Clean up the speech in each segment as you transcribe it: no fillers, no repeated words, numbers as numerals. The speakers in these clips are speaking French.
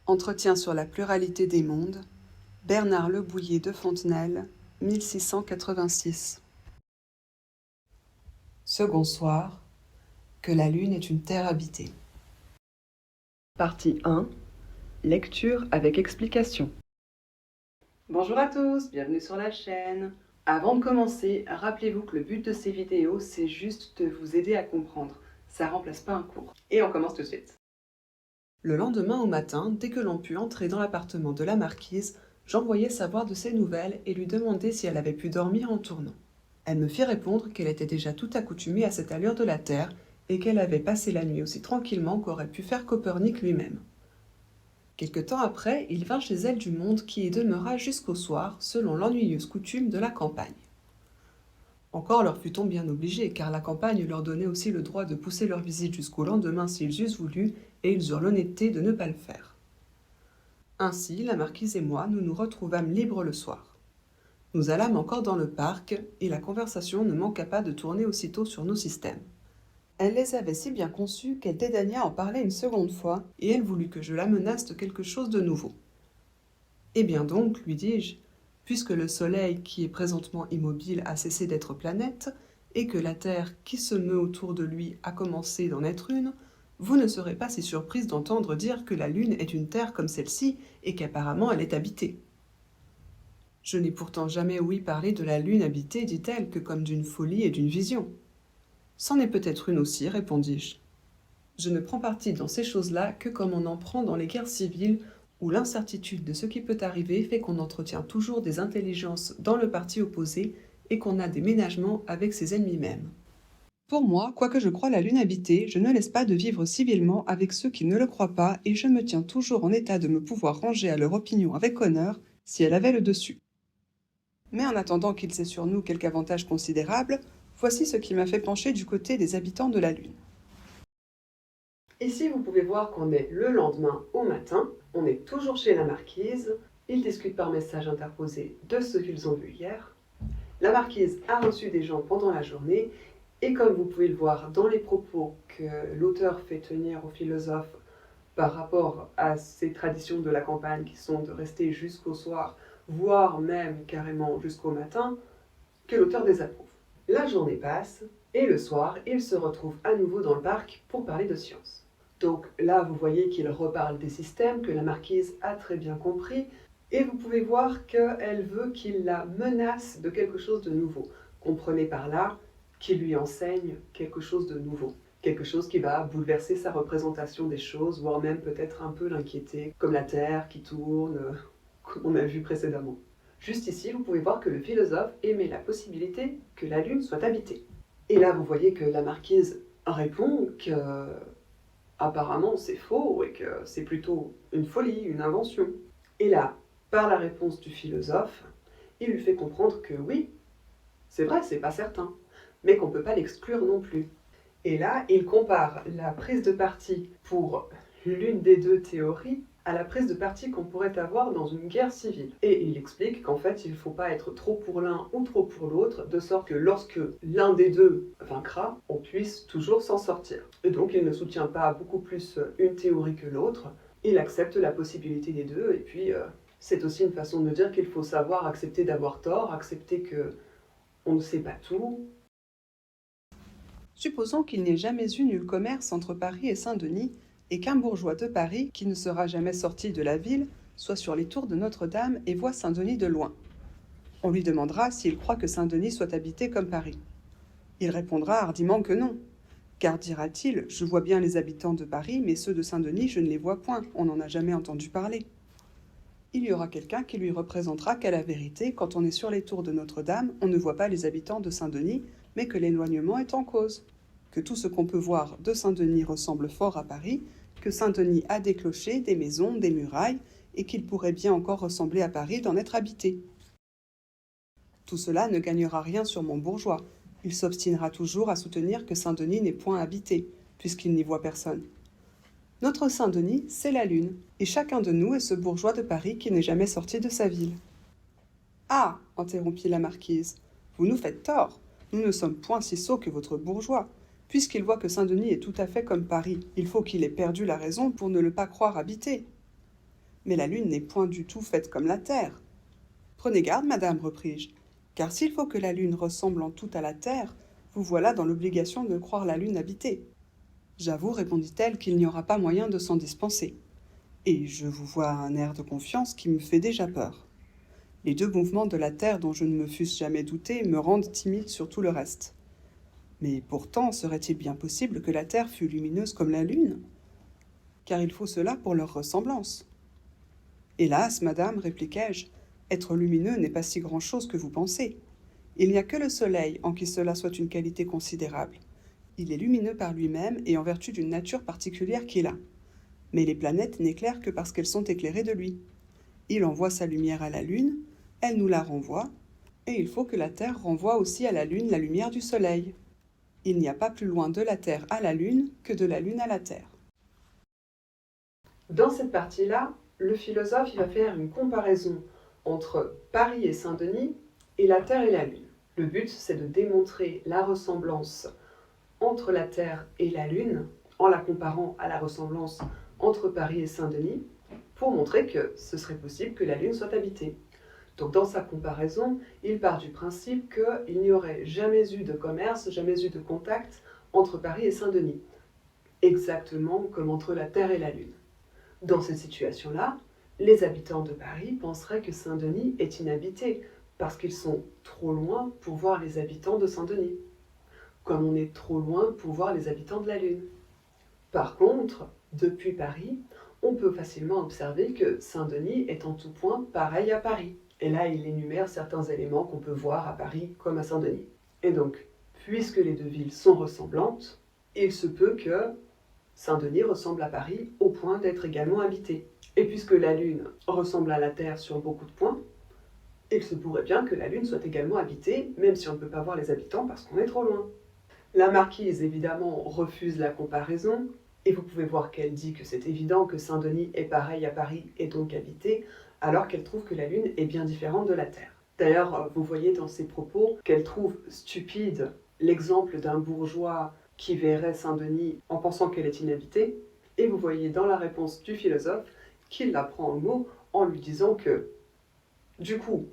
Entretien sur la pluralité des mondes, Bernard Le Bouillet de Fontenelle, 1686. Second soir, que la Lune est une terre habitée. Partie 1. Lecture avec explication. Bonjour à tous, bienvenue sur la chaîne. Avant de commencer, rappelez-vous que le but de ces vidéos, c'est juste de vous aider à comprendre. Ça remplace pas un cours. Et on commence tout de suite. Le lendemain au matin, dès que l'on put entrer dans l'appartement de la marquise, j'envoyai savoir de ses nouvelles et lui demander si elle avait pu dormir en tournant. Elle me fit répondre qu'elle était déjà tout accoutumée à cette allure de la Terre et qu'elle avait passé la nuit aussi tranquillement qu'aurait pu faire Copernic lui-même. Quelque temps après, il vint chez elle du monde qui y demeura jusqu'au soir, selon l'ennuyeuse coutume de la campagne. Encore leur fut-on bien obligé, car la campagne leur donnait aussi le droit de pousser leur visite jusqu'au lendemain s'ils eussent voulu, et ils eurent l'honnêteté de ne pas le faire. Ainsi, la marquise et moi, nous nous retrouvâmes libres le soir. Nous allâmes encore dans le parc, et la conversation ne manqua pas de tourner aussitôt sur nos systèmes. Elle les avait si bien conçus qu'elle dédaigna en parler une seconde fois, et elle voulut que je la menace de quelque chose de nouveau. « Eh bien donc, lui dis-je, puisque le Soleil, qui est présentement immobile, a cessé d'être planète, et que la Terre, qui se meut autour de lui, a commencé d'en être une, vous ne serez pas si surprise d'entendre dire que la Lune est une Terre comme celle-ci, et qu'apparemment elle est habitée. » « Je n'ai pourtant jamais ouï parler de la Lune habitée, dit-elle, que comme d'une folie et d'une vision. »« C'en est peut-être une aussi, répondis-je. Je ne prends parti dans ces choses-là que comme on en prend dans les guerres civiles, où l'incertitude de ce qui peut arriver fait qu'on entretient toujours des intelligences dans le parti opposé et qu'on a des ménagements avec ses ennemis mêmes. Pour moi, quoique je croie la Lune habitée, je ne laisse pas de vivre civilement avec ceux qui ne le croient pas et je me tiens toujours en état de me pouvoir ranger à leur opinion avec honneur si elle avait le dessus. Mais en attendant qu'ils aient sur nous quelque avantage considérable, voici ce qui m'a fait pencher du côté des habitants de la Lune. Ici, vous pouvez voir qu'on est le lendemain au matin, on est toujours chez la marquise, ils discutent par message interposé de ce qu'ils ont vu hier. La marquise a reçu des gens pendant la journée, et comme vous pouvez le voir dans les propos que l'auteur fait tenir aux philosophes par rapport à ces traditions de la campagne qui sont de rester jusqu'au soir, voire même carrément jusqu'au matin, que l'auteur désapprouve. La journée passe, et le soir, ils se retrouvent à nouveau dans le parc pour parler de science. Donc là, vous voyez qu'il reparle des systèmes que la marquise a très bien compris, et vous pouvez voir qu'elle veut qu'il la menace de quelque chose de nouveau. Comprenez par là qu'il lui enseigne quelque chose de nouveau. Quelque chose qui va bouleverser sa représentation des choses, voire même peut-être un peu l'inquiéter, comme la Terre qui tourne, comme on a vu précédemment. Juste ici, vous pouvez voir que le philosophe émet la possibilité que la Lune soit habitée. Et là, vous voyez que la marquise répond que apparemment c'est faux et que c'est plutôt une folie, une invention. Et là, par la réponse du philosophe, il lui fait comprendre que oui, c'est vrai, c'est pas certain, mais qu'on ne peut pas l'exclure non plus. Et là, il compare la prise de parti pour l'une des deux théories à la prise de parti qu'on pourrait avoir dans une guerre civile. Et il explique qu'en fait, il ne faut pas être trop pour l'un ou trop pour l'autre, de sorte que lorsque l'un des deux vaincra, on puisse toujours s'en sortir. Et donc, il ne soutient pas beaucoup plus une théorie que l'autre, il accepte la possibilité des deux, et puis c'est aussi une façon de dire qu'il faut savoir accepter d'avoir tort, accepter que on ne sait pas tout. Supposons qu'il n'y ait jamais eu nul commerce entre Paris et Saint-Denis, et qu'un bourgeois de Paris, qui ne sera jamais sorti de la ville, soit sur les tours de Notre-Dame et voit Saint-Denis de loin. On lui demandera s'il croit que Saint-Denis soit habité comme Paris. Il répondra hardiment que non, car dira-t-il, je vois bien les habitants de Paris, mais ceux de Saint-Denis, je ne les vois point, on n'en a jamais entendu parler. Il y aura quelqu'un qui lui représentera qu'à la vérité, quand on est sur les tours de Notre-Dame, on ne voit pas les habitants de Saint-Denis, mais que l'éloignement est en cause, que tout ce qu'on peut voir de Saint-Denis ressemble fort à Paris, que Saint-Denis a des clochers, des maisons, des murailles, et qu'il pourrait bien encore ressembler à Paris d'en être habité. Tout cela ne gagnera rien sur mon bourgeois, il s'obstinera toujours à soutenir que Saint-Denis n'est point habité, puisqu'il n'y voit personne. Notre Saint-Denis, c'est la Lune, et chacun de nous est ce bourgeois de Paris qui n'est jamais sorti de sa ville. « Ah !» interrompit la marquise, « vous nous faites tort, nous ne sommes point si sots que votre bourgeois. Puisqu'il voit que Saint-Denis est tout à fait comme Paris, il faut qu'il ait perdu la raison pour ne le pas croire habité. » Mais la Lune n'est point du tout faite comme la Terre. Prenez garde, madame, repris-je, car s'il faut que la Lune ressemble en tout à la Terre, vous voilà dans l'obligation de croire la Lune habitée. J'avoue, répondit-elle, qu'il n'y aura pas moyen de s'en dispenser. Et je vous vois un air de confiance qui me fait déjà peur. Les 2 mouvements de la Terre dont je ne me fusse jamais douté me rendent timide sur tout le reste. Mais pourtant, serait-il bien possible que la Terre fût lumineuse comme la Lune? Car il faut cela pour leur ressemblance. Hélas, madame, répliquai-je, être lumineux n'est pas si grand-chose que vous pensez. Il n'y a que le Soleil en qui cela soit une qualité considérable. Il est lumineux par lui-même et en vertu d'une nature particulière qu'il a. Mais les planètes n'éclairent que parce qu'elles sont éclairées de lui. Il envoie sa lumière à la Lune, elle nous la renvoie, et il faut que la Terre renvoie aussi à la Lune la lumière du Soleil. Il n'y a pas plus loin de la Terre à la Lune que de la Lune à la Terre. Dans cette partie-là, le philosophe il va faire une comparaison entre Paris et Saint-Denis et la Terre et la Lune. Le but, c'est de démontrer la ressemblance entre la Terre et la Lune en la comparant à la ressemblance entre Paris et Saint-Denis pour montrer que ce serait possible que la Lune soit habitée. Donc dans sa comparaison, il part du principe qu'il n'y aurait jamais eu de commerce, jamais eu de contact entre Paris et Saint-Denis, exactement comme entre la Terre et la Lune. Dans cette situation-là, les habitants de Paris penseraient que Saint-Denis est inhabité, parce qu'ils sont trop loin pour voir les habitants de Saint-Denis, comme on est trop loin pour voir les habitants de la Lune. Par contre, depuis Paris, on peut facilement observer que Saint-Denis est en tout point pareil à Paris. Et là, il énumère certains éléments qu'on peut voir à Paris comme à Saint-Denis. Et donc, puisque les 2 villes sont ressemblantes, il se peut que Saint-Denis ressemble à Paris au point d'être également habité. Et puisque la Lune ressemble à la Terre sur beaucoup de points, il se pourrait bien que la Lune soit également habitée, même si on ne peut pas voir les habitants parce qu'on est trop loin. La marquise, évidemment, refuse la comparaison, et vous pouvez voir qu'elle dit que c'est évident que Saint-Denis est pareil à Paris et donc habité, alors qu'elle trouve que la Lune est bien différente de la Terre. D'ailleurs, vous voyez dans ses propos qu'elle trouve stupide l'exemple d'un bourgeois qui verrait Saint-Denis en pensant qu'elle est inhabitée, et vous voyez dans la réponse du philosophe qu'il la prend au mot en lui disant que, du coup,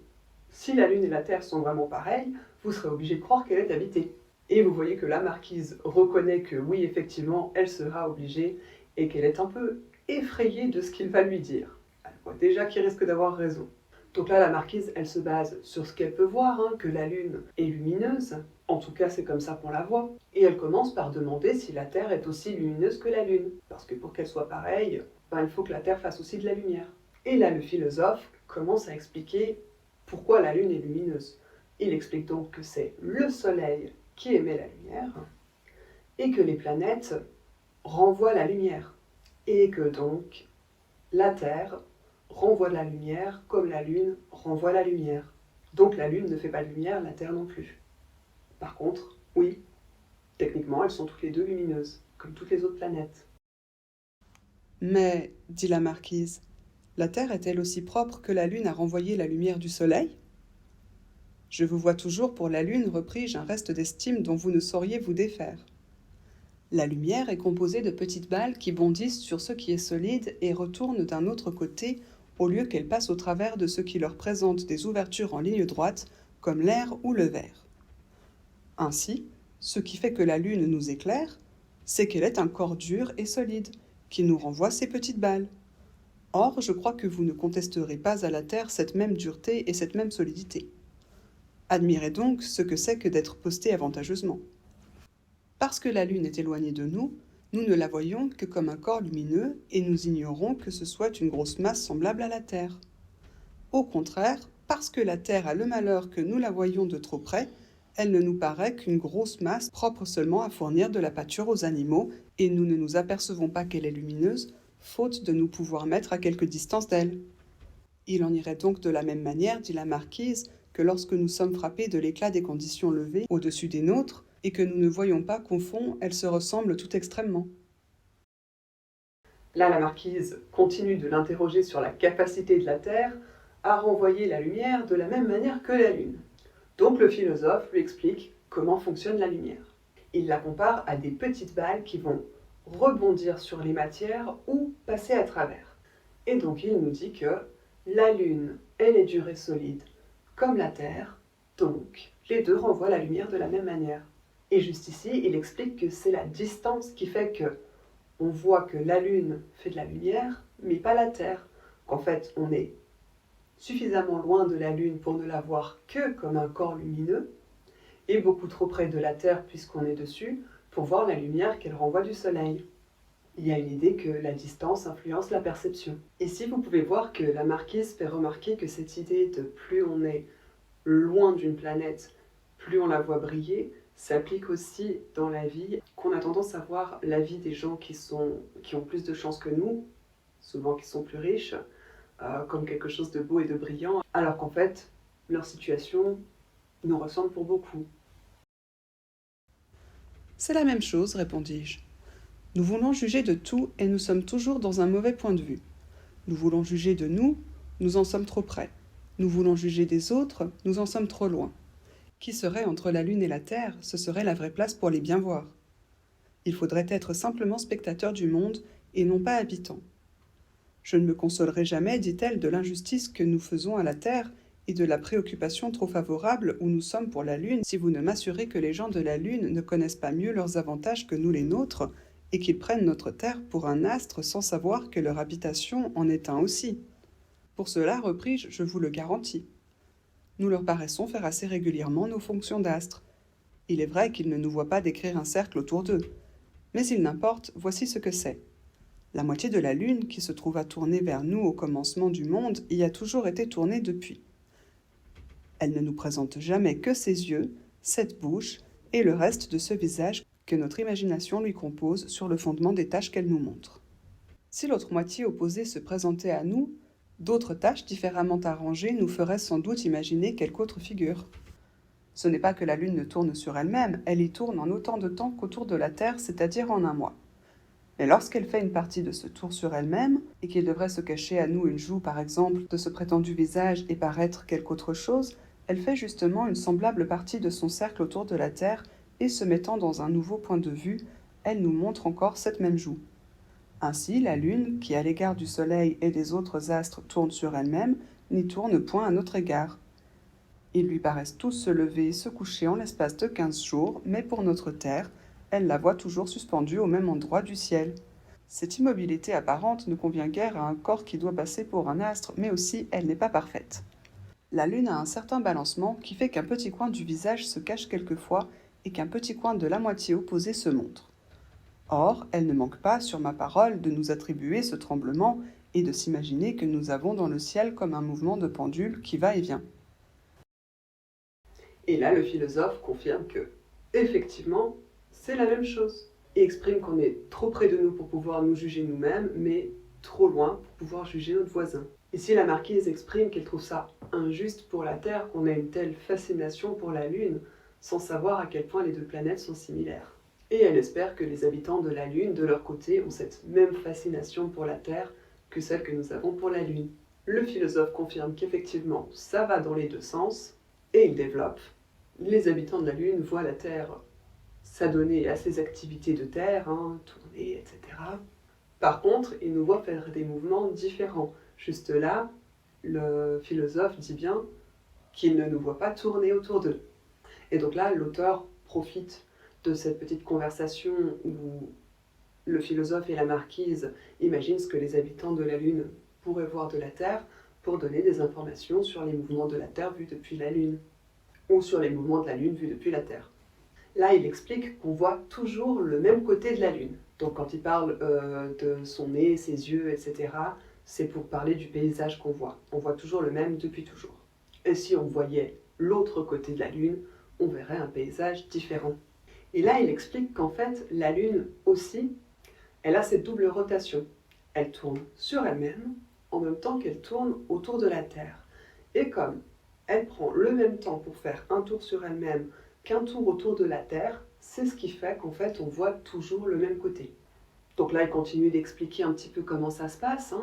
si la Lune et la Terre sont vraiment pareilles, vous serez obligé de croire qu'elle est habitée. Et vous voyez que la marquise reconnaît que oui, effectivement, elle sera obligée, et qu'elle est un peu effrayée de ce qu'il va lui dire. Elle voit déjà qu'il risque d'avoir raison. Donc là, la marquise, elle se base sur ce qu'elle peut voir, que la Lune est lumineuse, en tout cas c'est comme ça qu'on la voit, et elle commence par demander si la Terre est aussi lumineuse que la Lune, parce que pour qu'elle soit pareille, il faut que la Terre fasse aussi de la lumière. Et là, le philosophe commence à expliquer pourquoi la Lune est lumineuse. Il explique donc que c'est le Soleil qui émet la lumière, et que les planètes renvoient la lumière, et que donc la Terre renvoie de la lumière comme la Lune renvoie la lumière. Donc la Lune ne fait pas de lumière, la Terre non plus. Par contre, oui, techniquement, elles sont toutes les 2 lumineuses, comme toutes les autres planètes. Mais, dit la marquise, la Terre est-elle aussi propre que la Lune à renvoyer la lumière du Soleil? Je vous vois toujours pour la Lune, repris-je, un reste d'estime dont vous ne sauriez vous défaire. La lumière est composée de petites balles qui bondissent sur ce qui est solide et retournent d'un autre côté au lieu qu'elles passent au travers de ce qui leur présente des ouvertures en ligne droite, comme l'air ou le verre. Ainsi, ce qui fait que la Lune nous éclaire, c'est qu'elle est un corps dur et solide, qui nous renvoie ces petites balles. Or, je crois que vous ne contesterez pas à la Terre cette même dureté et cette même solidité. Admirez donc ce que c'est que d'être posté avantageusement. Parce que la Lune est éloignée de nous, nous ne la voyons que comme un corps lumineux et nous ignorons que ce soit une grosse masse semblable à la Terre. Au contraire, parce que la Terre a le malheur que nous la voyons de trop près, elle ne nous paraît qu'une grosse masse propre seulement à fournir de la pâture aux animaux, et nous ne nous apercevons pas qu'elle est lumineuse, faute de nous pouvoir mettre à quelque distance d'elle. Il en irait donc de la même manière, dit la marquise, que lorsque nous sommes frappés de l'éclat des conditions levées au-dessus des nôtres, et que nous ne voyons pas qu'au fond, elles se ressemblent tout extrêmement. Là, la marquise continue de l'interroger sur la capacité de la Terre à renvoyer la lumière de la même manière que la Lune. Donc le philosophe lui explique comment fonctionne la lumière. Il la compare à des petites balles qui vont rebondir sur les matières ou passer à travers. Et donc il nous dit que la Lune, elle est dure et solide, comme la Terre, donc les deux renvoient la lumière de la même manière. Et juste ici, il explique que c'est la distance qui fait que on voit que la Lune fait de la lumière, mais pas la Terre. Qu'en fait, on est suffisamment loin de la Lune pour ne la voir que comme un corps lumineux, et beaucoup trop près de la Terre puisqu'on est dessus, pour voir la lumière qu'elle renvoie du Soleil. Il y a une idée que la distance influence la perception. Ici, vous pouvez voir que la marquise fait remarquer que cette idée de plus on est loin d'une planète, plus on la voit briller, s'applique aussi dans la vie, qu'on a tendance à voir la vie des gens qui ont plus de chance que nous, souvent qui sont plus riches, comme quelque chose de beau et de brillant, alors qu'en fait, leur situation nous ressemble pour beaucoup. C'est la même chose, répondis-je. Nous voulons juger de tout et nous sommes toujours dans un mauvais point de vue. Nous voulons juger de nous, nous en sommes trop près. Nous voulons juger des autres, nous en sommes trop loin. Qui serait entre la Lune et la Terre, ce serait la vraie place pour les bien voir. Il faudrait être simplement spectateur du monde et non pas habitant. Je ne me consolerai jamais, dit-elle, de l'injustice que nous faisons à la Terre et de la préoccupation trop favorable où nous sommes pour la Lune si vous ne m'assurez que les gens de la Lune ne connaissent pas mieux leurs avantages que nous les nôtres et qu'ils prennent notre Terre pour un astre sans savoir que leur habitation en est un aussi. Pour cela, repris-je, je vous le garantis. Nous leur paraissons faire assez régulièrement nos fonctions d'astres. Il est vrai qu'ils ne nous voient pas décrire un cercle autour d'eux. Mais il n'importe, voici ce que c'est. La moitié de la Lune, qui se trouva tournée vers nous au commencement du monde, y a toujours été tournée depuis. Elle ne nous présente jamais que ses yeux, cette bouche et le reste de ce visage que notre imagination lui compose sur le fondement des tâches qu'elle nous montre. Si l'autre moitié opposée se présentait à nous, d'autres tâches différemment arrangées nous feraient sans doute imaginer quelque autre figure. Ce n'est pas que la Lune ne tourne sur elle-même, elle y tourne en autant de temps qu'autour de la Terre, c'est-à-dire en un mois. Mais lorsqu'elle fait une partie de ce tour sur elle-même, et qu'il devrait se cacher à nous une joue par exemple de ce prétendu visage et paraître quelque autre chose, elle fait justement une semblable partie de son cercle autour de la Terre, et se mettant dans un nouveau point de vue, elle nous montre encore cette même joue. Ainsi, la Lune, qui à l'égard du Soleil et des autres astres tourne sur elle-même, n'y tourne point à notre égard. Ils lui paraissent tous se lever et se coucher en l'espace de 15 jours, mais pour notre Terre, elle la voit toujours suspendue au même endroit du ciel. Cette immobilité apparente ne convient guère à un corps qui doit passer pour un astre, mais aussi elle n'est pas parfaite. La Lune a un certain balancement qui fait qu'un petit coin du visage se cache quelquefois et qu'un petit coin de la moitié opposée se montre. Or, elle ne manque pas, sur ma parole, de nous attribuer ce tremblement et de s'imaginer que nous avons dans le ciel comme un mouvement de pendule qui va et vient. Et là, le philosophe confirme que, effectivement, c'est la même chose. Et exprime qu'on est trop près de nous pour pouvoir nous juger nous-mêmes, mais trop loin pour pouvoir juger notre voisin. Ici, la marquise exprime qu'elle trouve ça injuste pour la Terre qu'on ait une telle fascination pour la Lune, sans savoir à quel point les deux planètes sont similaires. Et elle espère que les habitants de la Lune, de leur côté, ont cette même fascination pour la Terre que celle que nous avons pour la Lune. Le philosophe confirme qu'effectivement, ça va dans les deux sens, et il développe. Les habitants de la Lune voient la Terre s'adonner à ses activités de Terre, tourner, etc. Par contre, ils nous voient faire des mouvements différents. Juste là, le philosophe dit bien qu'il ne nous voit pas tourner autour d'eux. Et donc là, l'auteur profite de cette petite conversation où le philosophe et la marquise imaginent ce que les habitants de la Lune pourraient voir de la Terre pour donner des informations sur les mouvements de la Terre vus depuis la Lune, ou sur les mouvements de la Lune vus depuis la Terre. Là, il explique qu'on voit toujours le même côté de la Lune. Donc quand il parle de son nez, ses yeux, etc., c'est pour parler du paysage qu'on voit. On voit toujours le même depuis toujours. Et si on voyait l'autre côté de la Lune, on verrait un paysage différent. Et là, il explique qu'en fait, la Lune aussi, elle a cette double rotation. Elle tourne sur elle-même, en même temps qu'elle tourne autour de la Terre. Et comme elle prend le même temps pour faire un tour sur elle-même qu'un tour autour de la Terre, c'est ce qui fait qu'en fait, on voit toujours le même côté. Donc là, il continue d'expliquer un petit peu comment ça se passe.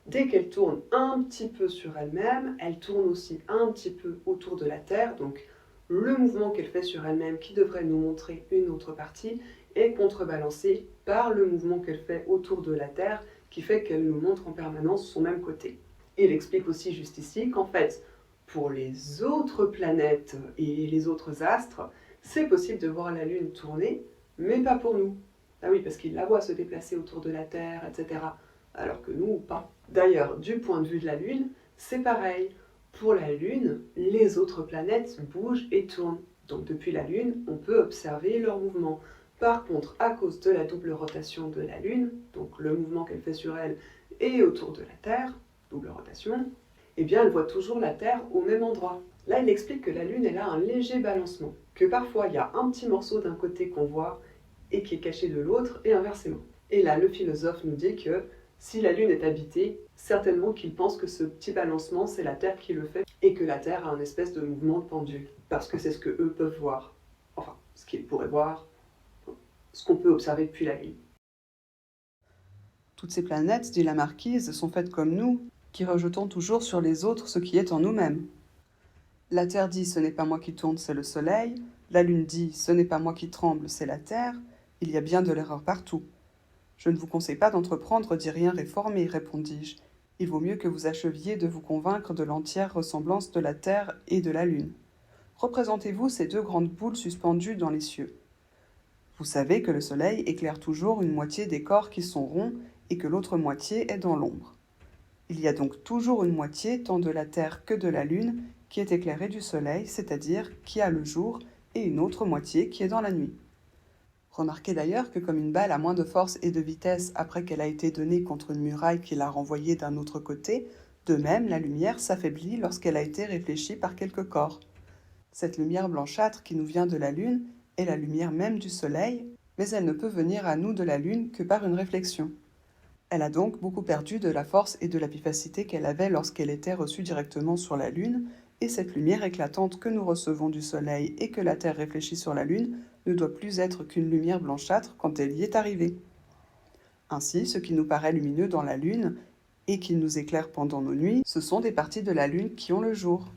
Dès qu'elle tourne un petit peu sur elle-même, elle tourne aussi un petit peu autour de la Terre. Donc le mouvement qu'elle fait sur elle-même qui devrait nous montrer une autre partie, est contrebalancée par le mouvement qu'elle fait autour de la Terre, qui fait qu'elle nous montre en permanence son même côté. Il explique aussi juste ici qu'en fait, pour les autres planètes et les autres astres, c'est possible de voir la Lune tourner, mais pas pour nous. Ah oui, parce qu'ils la voient se déplacer autour de la Terre, etc. Alors que nous, pas. D'ailleurs, du point de vue de la Lune, c'est pareil. Pour la Lune, les autres planètes bougent et tournent. Donc depuis la Lune, on peut observer leur mouvement. Par contre, à cause de la double rotation de la Lune, donc le mouvement qu'elle fait sur elle et autour de la Terre, double rotation, eh bien elle voit toujours la Terre au même endroit. Là, il explique que la Lune, elle a un léger balancement, que parfois il y a un petit morceau d'un côté qu'on voit et qui est caché de l'autre, et inversement. Et là, le philosophe nous dit que si la Lune est habitée, certainement qu'il pense que ce petit balancement, c'est la Terre qui le fait, et que la Terre a un espèce de mouvement de pendule, parce que c'est ce que eux peuvent voir. Enfin, ce qu'ils pourraient voir, ce qu'on peut observer depuis la Lune. Toutes ces planètes, dit la marquise, sont faites comme nous, qui rejetons toujours sur les autres ce qui est en nous-mêmes. La Terre dit « ce n'est pas moi qui tourne, c'est le Soleil », la Lune dit « ce n'est pas moi qui tremble, c'est la Terre », il y a bien de l'erreur partout. Je ne vous conseille pas d'entreprendre d'y rien réformer, répondis-je. Il vaut mieux que vous acheviez de vous convaincre de l'entière ressemblance de la Terre et de la Lune. Représentez-vous ces deux grandes boules suspendues dans les cieux. Vous savez que le Soleil éclaire toujours une moitié des corps qui sont ronds et que l'autre moitié est dans l'ombre. Il y a donc toujours une moitié tant de la Terre que de la Lune qui est éclairée du Soleil, c'est-à-dire qui a le jour, et une autre moitié qui est dans la nuit. Remarquez d'ailleurs que comme une balle a moins de force et de vitesse après qu'elle a été donnée contre une muraille qui l'a renvoyée d'un autre côté, de même la lumière s'affaiblit lorsqu'elle a été réfléchie par quelque corps. Cette lumière blanchâtre qui nous vient de la Lune est la lumière même du Soleil, mais elle ne peut venir à nous de la Lune que par une réflexion. Elle a donc beaucoup perdu de la force et de la vivacité qu'elle avait lorsqu'elle était reçue directement sur la Lune, et cette lumière éclatante que nous recevons du Soleil et que la Terre réfléchit sur la Lune ne doit plus être qu'une lumière blanchâtre quand elle y est arrivée. Ainsi, ce qui nous paraît lumineux dans la Lune et qui nous éclaire pendant nos nuits, ce sont des parties de la Lune qui ont le jour.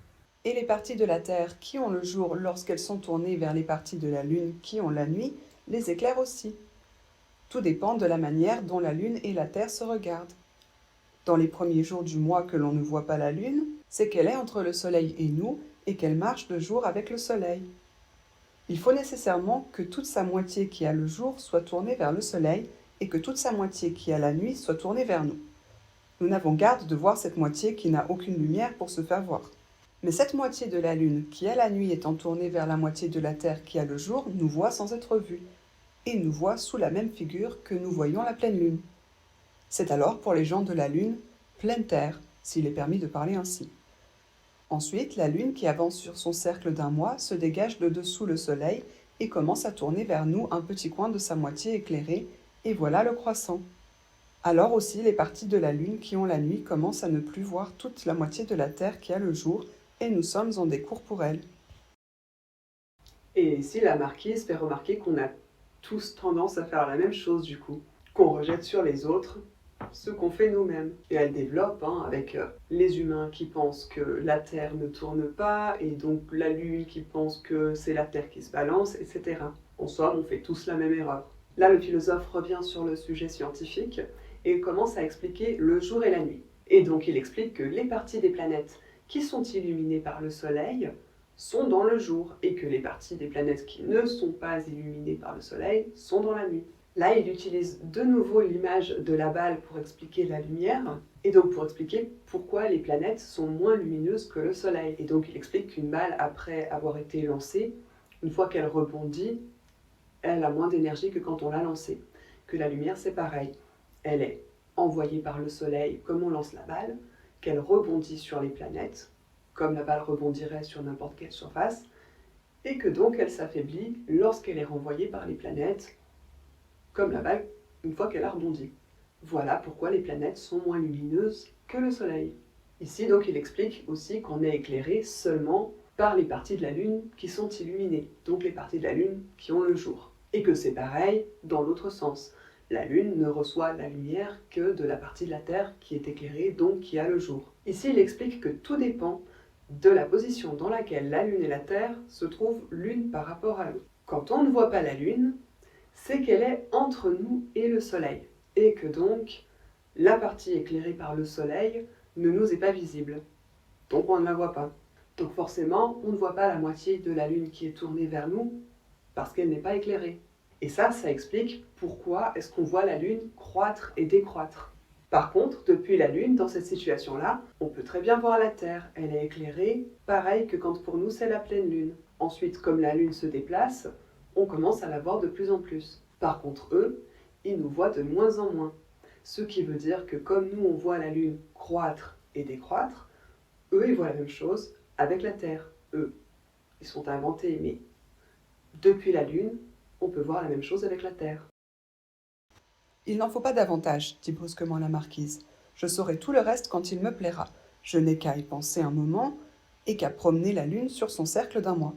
Et les parties de la Terre qui ont le jour lorsqu'elles sont tournées vers les parties de la Lune qui ont la nuit, les éclairent aussi. Tout dépend de la manière dont la Lune et la Terre se regardent. Dans les premiers jours du mois que l'on ne voit pas la Lune, c'est qu'elle est entre le Soleil et nous et qu'elle marche de jour avec le Soleil. Il faut nécessairement que toute sa moitié qui a le jour soit tournée vers le Soleil et que toute sa moitié qui a la nuit soit tournée vers nous. Nous n'avons garde de voir cette moitié qui n'a aucune lumière pour se faire voir. Mais cette moitié de la Lune qui a la nuit étant tournée vers la moitié de la Terre qui a le jour nous voit sans être vue, et nous voit sous la même figure que nous voyons la pleine Lune. C'est alors pour les gens de la Lune, pleine Terre, s'il est permis de parler ainsi. Ensuite, la Lune qui avance sur son cercle d'un mois se dégage de dessous le Soleil et commence à tourner vers nous un petit coin de sa moitié éclairée, et voilà le croissant. Alors aussi les parties de la Lune qui ont la nuit commencent à ne plus voir toute la moitié de la Terre qui a le jour, et nous sommes en décours pour elle. Et ici, la marquise fait remarquer qu'on a tous tendance à faire la même chose du coup, qu'on rejette sur les autres ce qu'on fait nous-mêmes. Et elle développe avec les humains qui pensent que la Terre ne tourne pas, et donc la Lune qui pense que c'est la Terre qui se balance, etc. En somme, on fait tous la même erreur. Là, le philosophe revient sur le sujet scientifique et commence à expliquer le jour et la nuit. Et donc il explique que les parties des planètes qui sont illuminées par le Soleil sont dans le jour, et que les parties des planètes qui ne sont pas illuminées par le Soleil sont dans la nuit. Là, il utilise de nouveau l'image de la balle pour expliquer la lumière, et donc pour expliquer pourquoi les planètes sont moins lumineuses que le Soleil. Et donc il explique qu'une balle, après avoir été lancée, une fois qu'elle rebondit, elle a moins d'énergie que quand on l'a lancée. Que la lumière, c'est pareil. Elle est envoyée par le Soleil comme on lance la balle, qu'elle rebondit sur les planètes, comme la balle rebondirait sur n'importe quelle surface, et que donc elle s'affaiblit lorsqu'elle est renvoyée par les planètes, comme la balle une fois qu'elle a rebondi. Voilà pourquoi les planètes sont moins lumineuses que le Soleil. Ici donc il explique aussi qu'on est éclairé seulement par les parties de la Lune qui sont illuminées, donc les parties de la Lune qui ont le jour. Et que c'est pareil dans l'autre sens. La Lune ne reçoit la lumière que de la partie de la Terre qui est éclairée, donc qui a le jour. Ici il explique que tout dépend de la position dans laquelle la Lune et la Terre se trouvent l'une par rapport à l'autre. Quand on ne voit pas la Lune, c'est qu'elle est entre nous et le soleil, et que donc la partie éclairée par le soleil ne nous est pas visible, donc on ne la voit pas. Donc forcément, on ne voit pas la moitié de la Lune qui est tournée vers nous, parce qu'elle n'est pas éclairée. Et ça explique pourquoi est-ce qu'on voit la Lune croître et décroître. Par contre, depuis la Lune, dans cette situation-là, on peut très bien voir la Terre. Elle est éclairée, pareil que quand pour nous c'est la pleine Lune. Ensuite, comme la Lune se déplace, on commence à la voir de plus en plus. Par contre, eux, ils nous voient de moins en moins. Ce qui veut dire que comme nous, on voit la Lune croître et décroître, eux, ils voient la même chose avec la Terre. Eux, ils sont inventés, mais depuis la Lune, on peut voir la même chose avec la Terre. Il n'en faut pas davantage, dit brusquement la marquise. Je saurai tout le reste quand il me plaira. Je n'ai qu'à y penser un moment et qu'à promener la Lune sur son cercle d'un mois.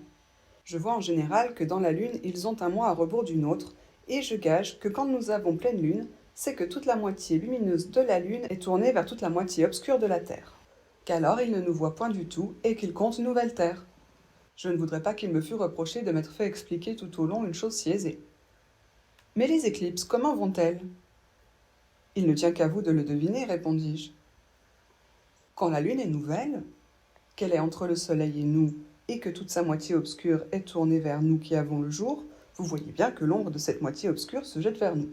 Je vois en général que dans la Lune, ils ont un mois à rebours d'une autre, et je gage que quand nous avons pleine Lune, c'est que toute la moitié lumineuse de la Lune est tournée vers toute la moitié obscure de la Terre. Qu'alors ils ne nous voient point du tout et qu'ils comptent nouvelle Terre. Je ne voudrais pas qu'il me fût reproché de m'être fait expliquer tout au long une chose si aisée. Mais les éclipses, comment vont-elles ? Il ne tient qu'à vous de le deviner, répondis-je. Quand la Lune est nouvelle, qu'elle est entre le Soleil et nous, et que toute sa moitié obscure est tournée vers nous qui avons le jour, vous voyez bien que l'ombre de cette moitié obscure se jette vers nous.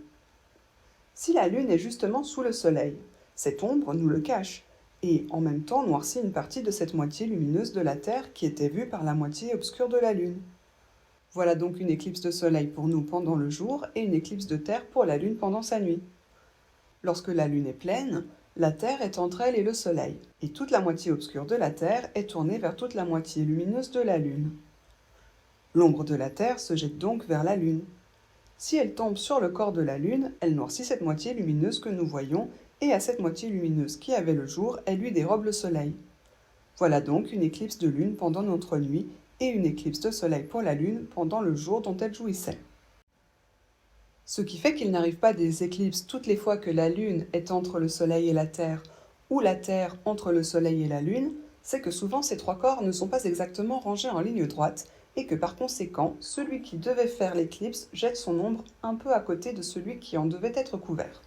Si la Lune est justement sous le Soleil, cette ombre nous le cache, et en même temps noircit une partie de cette moitié lumineuse de la Terre qui était vue par la moitié obscure de la Lune. Voilà donc une éclipse de Soleil pour nous pendant le jour et une éclipse de Terre pour la Lune pendant sa nuit. Lorsque la Lune est pleine, la Terre est entre elle et le Soleil, et toute la moitié obscure de la Terre est tournée vers toute la moitié lumineuse de la Lune. L'ombre de la Terre se jette donc vers la Lune. Si elle tombe sur le corps de la Lune, elle noircit cette moitié lumineuse que nous voyons, et à cette moitié lumineuse qui avait le jour, elle lui dérobe le Soleil. Voilà donc une éclipse de Lune pendant notre nuit, et une éclipse de Soleil pour la Lune pendant le jour dont elle jouissait. Ce qui fait qu'il n'arrive pas des éclipses toutes les fois que la Lune est entre le Soleil et la Terre, ou la Terre entre le Soleil et la Lune, c'est que souvent ces trois corps ne sont pas exactement rangés en ligne droite, et que par conséquent, celui qui devait faire l'éclipse jette son ombre un peu à côté de celui qui en devait être couvert.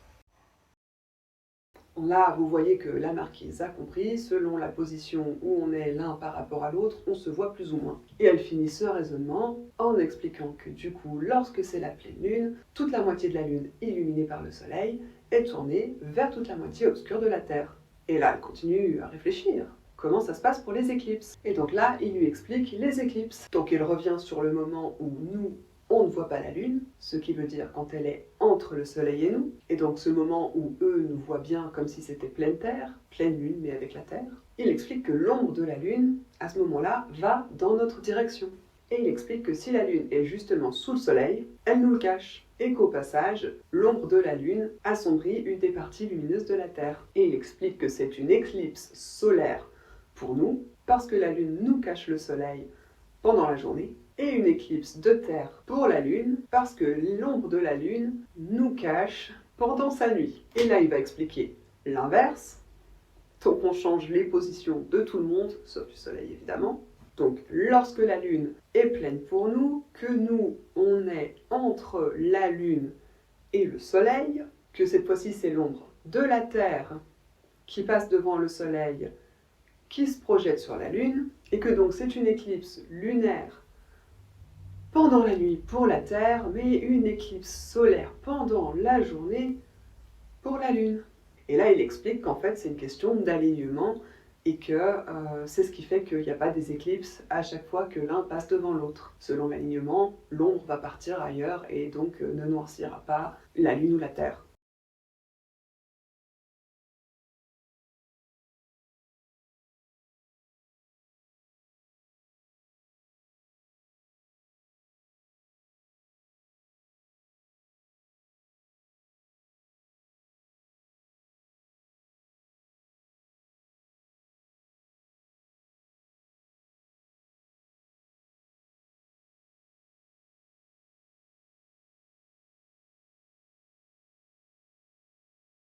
Là, vous voyez que la marquise a compris, selon la position où on est l'un par rapport à l'autre, on se voit plus ou moins. Et elle finit ce raisonnement en expliquant que du coup, lorsque c'est la pleine lune, toute la moitié de la lune illuminée par le soleil est tournée vers toute la moitié obscure de la Terre. Et là, elle continue à réfléchir. Comment ça se passe pour les éclipses? Et donc là, il lui explique les éclipses. Donc il revient sur le moment où nous, on ne voit pas la Lune, ce qui veut dire quand elle est entre le Soleil et nous, et donc ce moment où eux nous voient bien comme si c'était pleine Terre, pleine Lune mais avec la Terre. Il explique que l'ombre de la Lune, à ce moment-là, va dans notre direction. Et il explique que si la Lune est justement sous le Soleil, elle nous le cache. Et qu'au passage, l'ombre de la Lune assombrit une des parties lumineuses de la Terre. Et il explique que c'est une éclipse solaire pour nous, parce que la Lune nous cache le Soleil pendant la journée, et une éclipse de Terre pour la Lune, parce que l'ombre de la Lune nous cache pendant sa nuit. Et là, il va expliquer l'inverse. Donc on change les positions de tout le monde, sauf du Soleil évidemment. Donc lorsque la Lune est pleine pour nous, que nous, on est entre la Lune et le Soleil, que cette fois-ci c'est l'ombre de la Terre qui passe devant le Soleil, qui se projette sur la Lune, et que donc c'est une éclipse lunaire pendant la nuit pour la Terre, mais une éclipse solaire pendant la journée pour la Lune. Et là, il explique qu'en fait, c'est une question d'alignement et que c'est ce qui fait qu'il n'y a pas des éclipses à chaque fois que l'un passe devant l'autre. Selon l'alignement, l'ombre va partir ailleurs et donc ne noircira pas la Lune ou la Terre.